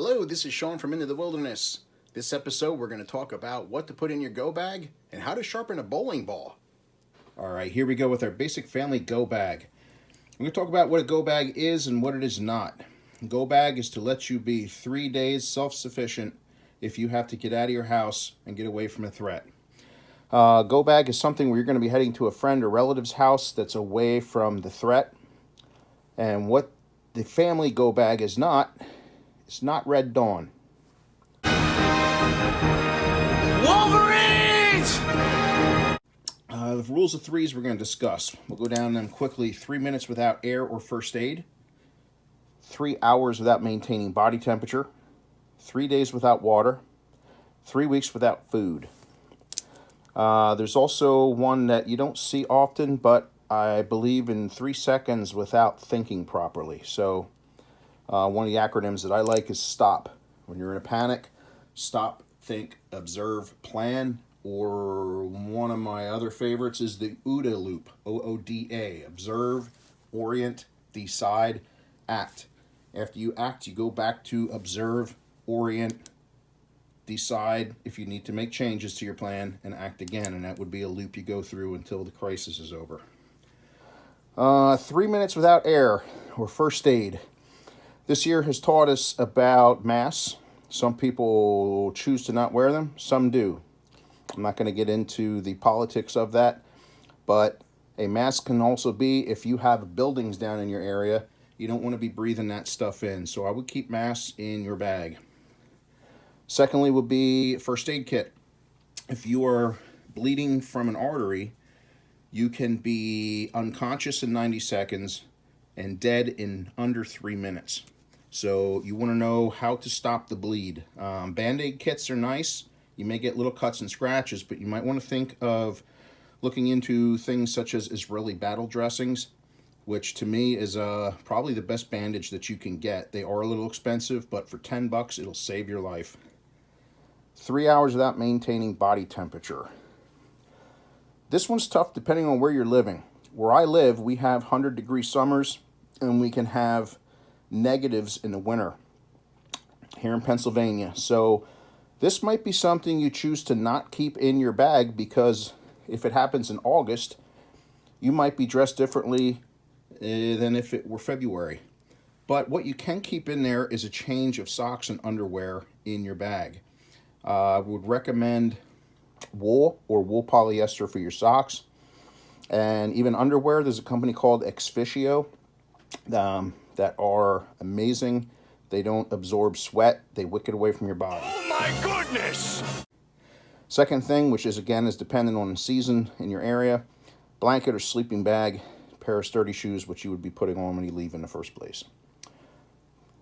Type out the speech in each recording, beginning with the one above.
Hello, this is Sean from Into the Wilderness. This episode we're going to talk about what to put in your go bag and how to sharpen a bowling ball. Alright, here we go with our basic family go bag. I'm going to talk about what a go bag is and what it is not. A go bag is to let you be 3 days self-sufficient if you have to get out of your house and get away from a threat. Go bag is something where you're going to be heading to a friend or relative's house that's away from the threat. And what the family go bag is not, it's not Red Dawn. Wolverines! The rules of threes we're going to discuss. We'll go down them quickly. 3 minutes without air or first aid. 3 hours without maintaining body temperature. 3 days without water. 3 weeks without food. There's also one that you don't see often, but I believe in 3 seconds without thinking properly. So one of the acronyms that I like is STOP. When you're in a panic, stop, think, observe, plan. Or one of my other favorites is the OODA loop, O-O-D-A. Observe, orient, decide, act. After you act, you go back to observe, orient, decide if you need to make changes to your plan, and act again. And that would be a loop you go through until the crisis is over. 3 minutes without air or first aid. This year has taught us about masks. Some people choose to not wear them, some do. I'm not going to get into the politics of that, but a mask can also be, if you have buildings down in your area, you don't want to be breathing that stuff in. So I would keep masks in your bag. Secondly would be first aid kit. If you are bleeding from an artery, you can be unconscious in 90 seconds and dead in under 3 minutes. So you want to know how to stop the bleed. Band-aid kits are nice. You may get little cuts and scratches, but you might want to think of looking into things such as Israeli battle dressings, which to me is probably the best bandage that you can get. They are a little expensive, but for $10, it'll save your life. 3 hours without maintaining body temperature. This one's tough depending on where you're living. Where I live, we have 100-degree summers, and we can have negatives in the winter here in Pennsylvania. So this might be something you choose to not keep in your bag, because if it happens in August, you might be dressed differently than if it were February. But what you can keep in there is a change of socks and underwear in your bag. I would recommend wool or wool polyester for your socks. And even underwear, there's a company called Exfishio that are amazing. They don't absorb sweat. They wick it away from your body. Oh my goodness! Second thing, which is again is dependent on the season in your area, blanket or sleeping bag, pair of sturdy shoes, which you would be putting on when you leave in the first place.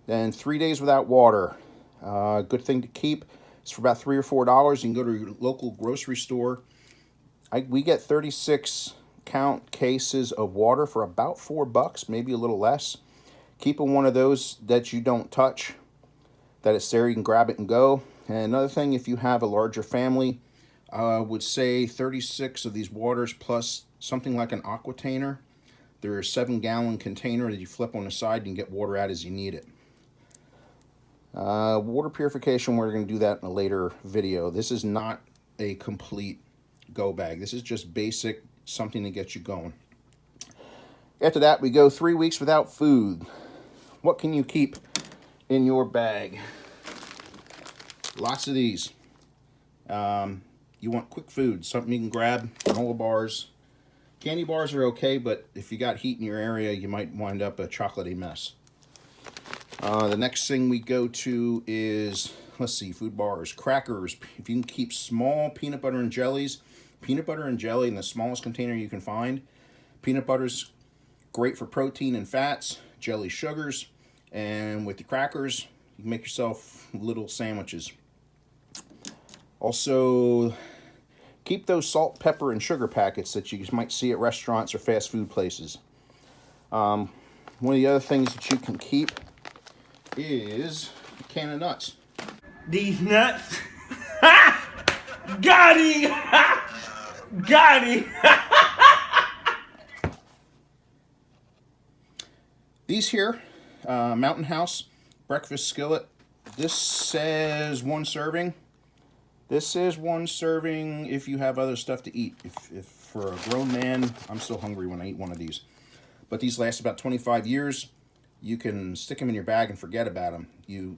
Then 3 days without water. Good thing to keep. It's for about $3 or $4. You can go to your local grocery store. We get 36 count cases of water for about $4, maybe a little less. Keeping one of those that you don't touch, that it's there, you can grab it and go. And another thing, if you have a larger family, I would say 36 of these waters plus something like an aquatainer. They're a 7-gallon container that you flip on the side and get water out as you need it. Water purification, we're going to do that in a later video. This is not a complete go bag. This is just basic, something to get you going. After that, we go 3 weeks without food. What can you keep in your bag? Lots of these. You want quick food, something you can grab, granola bars. Candy bars are okay, but if you got heat in your area, you might wind up a chocolatey mess. The next thing we go to is, let's see, food bars, crackers. If you can keep small peanut butter and jellies, peanut butter and jelly in the smallest container you can find. Peanut butter's great for protein and fats, jelly sugars, and with the crackers, you can make yourself little sandwiches. Also, keep those salt, pepper, and sugar packets that you might see at restaurants or fast food places. One of the other things that you can keep is a can of nuts. These nuts? Got him! Got him! These here, Mountain House breakfast skillet, This says 1 serving. This is 1 serving if you have other stuff to eat. If for a grown man, I'm still hungry when I eat one of these. But these last about 25 years. You can stick them in your bag and forget about them. You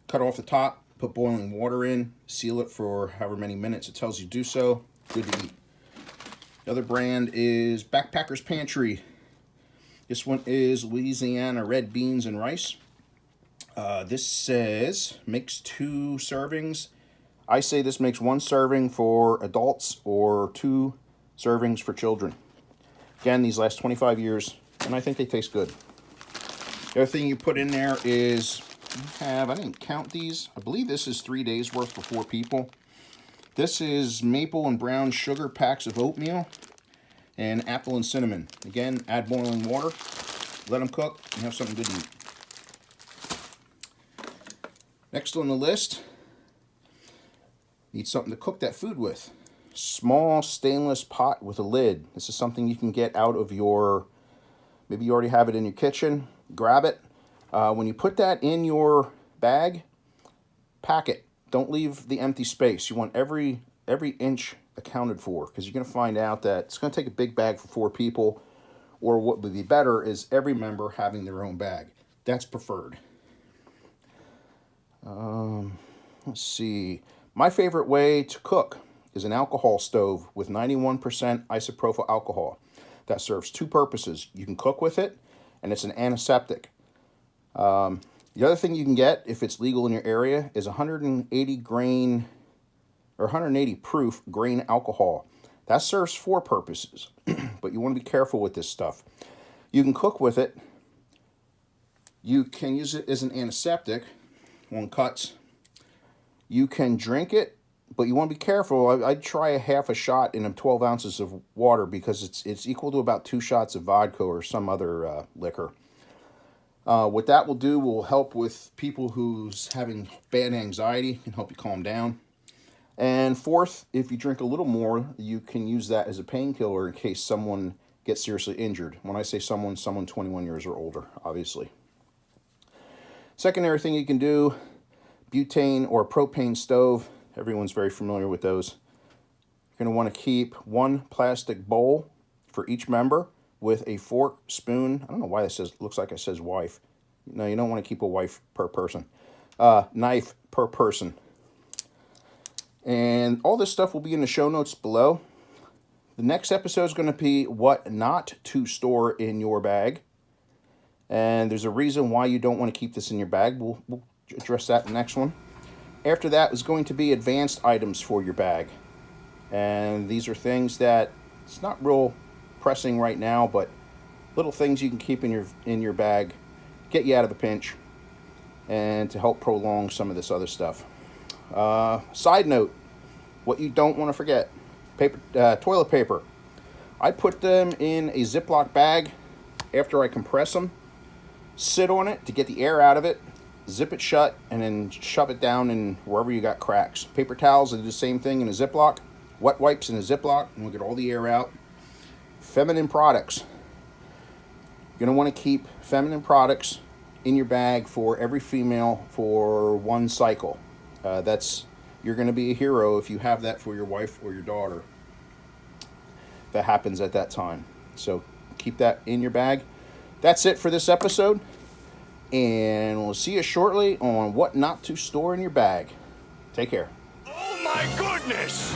cut off the top, put boiling water in, seal it for however many minutes it tells you to do so. Good to eat. The other brand is Backpacker's Pantry. This one is Louisiana red beans and rice. This says makes 2 servings. I say this makes 1 serving for adults or 2 servings for children. Again, these last 25 years, and I think they taste good. The other thing you put in there is, I didn't count these. I believe this is 3 days worth for 4 people. This is maple and brown sugar packs of oatmeal and apple and cinnamon. Again, add boiling water, let them cook, and have something good to eat. Next on the list, need something to cook that food with. Small stainless pot with a lid. This is something you can get out of your, maybe you already have it in your kitchen. Grab it. When you put that in your bag, pack it. Don't leave the empty space. You want every inch accounted for, because you're going to find out that it's going to take a big bag for 4 people, or what would be better is every member having their own bag. That's preferred. Let's see. My favorite way to cook is an alcohol stove with 91% isopropyl alcohol. That serves 2 purposes. You can cook with it, and it's an antiseptic. The other thing you can get, if it's legal in your area, is 180 grain or 180 proof grain alcohol. That serves 4 purposes, but you want to be careful with this stuff. You can cook with it. You can use it as an antiseptic on cuts. You can drink it, but you want to be careful. I'd try a half a shot in 12 ounces of water, because it's equal to about 2 shots of vodka or some other liquor. What that will do will help with people who's having bad anxiety, and help you calm down. And 4th, if you drink a little more, you can use that as a painkiller in case someone gets seriously injured. When I say someone 21 years or older, obviously. Secondary thing you can do, butane or propane stove. Everyone's very familiar with those. You're going to want to keep 1 plastic bowl for each member with a fork, spoon. I don't know why this looks like it says wife. No, you don't want to keep a wife per person. Knife per person. And all this stuff will be in the show notes below. The next episode is going to be what not to store in your bag. And there's a reason why you don't want to keep this in your bag. We'll address that in the next one. After that is going to be advanced items for your bag. And these are things that it's not real pressing right now, but little things you can keep in your bag, get you out of a pinch, and to help prolong some of this other stuff. Side note, what you don't want to forget, toilet paper. I put them in a Ziploc bag after I compress them, sit on it to get the air out of it, zip it shut, and then shove it down in wherever you got cracks. Paper towels, I do the same thing in a Ziploc. Wet wipes in a Ziploc, and we'll get all the air out. Feminine products. You're going to want to keep feminine products in your bag for every female for 1 cycle. You're going to be a hero if you have that for your wife or your daughter. That happens at that time. So keep that in your bag. That's it for this episode. And we'll see you shortly on what not to store in your bag. Take care. Oh my goodness!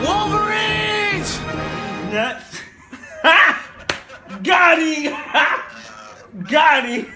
Wolverines! Nuts. Got him! Got him!